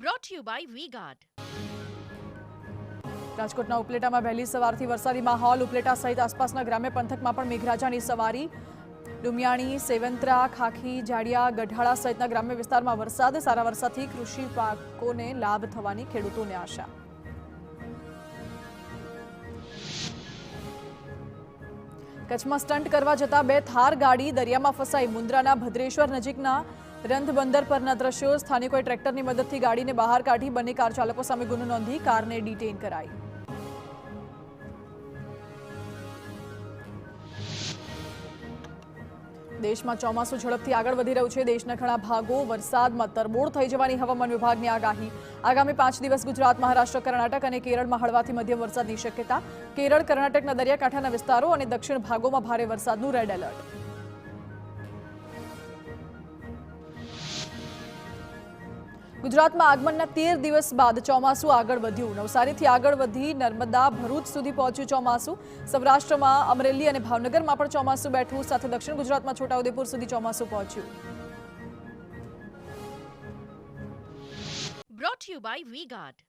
Brought to you by V-Guard. રાજકોટના ઉપલેટામાં વહેલી સવારથી વરસાદી માહોલ. ઉપલેટા સહિત આસપાસના ગ્રામ્ય પંથકમાં પણ મેઘરાજાની સવારી. ડુમિયાણી, સેવંત્રા, ખાખી, જાડિયા, ગઢાળા સહિતના ગ્રામ્ય વિસ્તારમાં વરસાદ. સારા વરસાદથી કૃષિ પાકોને લાભ થવાની ખેડૂતોને આશા. કચ્છમાં સ્ટન્ટ કરવા જતા બે થાર ગાડી દરિયામાં ફસાઈ. મુન્દ્રાના ભદ્રેશ્વર નજીકના રંધબંદર પરના દ્રશ્યો. સ્થાનિકોએ ટ્રેક્ટરની મદદથી ગાડીને બહાર કાઢી. બંને કાર ચાલકો સામે ગુનો નોંધી કારને ડિટેઇન કરાઈ. દેશમાં ચોમાસું ઝડપથી આગળ વધી રહ્યું છે. દેશના ઘણા ભાગો વરસાદમાં તરબોળ થઈ જવાની હવામાન વિભાગની આગાહી. આગામી 5 દિવસ ગુજરાત, મહારાષ્ટ્ર, કર્ણાટક અને કેરળમાં હળવાથી મધ્યમ વરસાદની શક્યતા. કેરળ, કર્ણાટકના દરિયાકાંઠાના વિસ્તારો અને દક્ષિણ ભાગોમાં ભારે વરસાદનું રેડ એલર્ટ. ગુજરાતમાં આગમનના 13 દિવસ બાદ ચોમાસું આગળ વધ્યું. નવસારીથી આગળ વધી નર્મદા, ભરૂચ સુધી પહોંચ્યું ચોમાસું. સૌરાષ્ટ્રમાં અમરેલી અને ભાવનગરમાં પણ ચોમાસું બેઠું. સાથે દક્ષિણ ગુજરાતમાં છોટાઉદેપુર સુધી ચોમાસું પહોંચ્યું. Brought to you by V-Guard.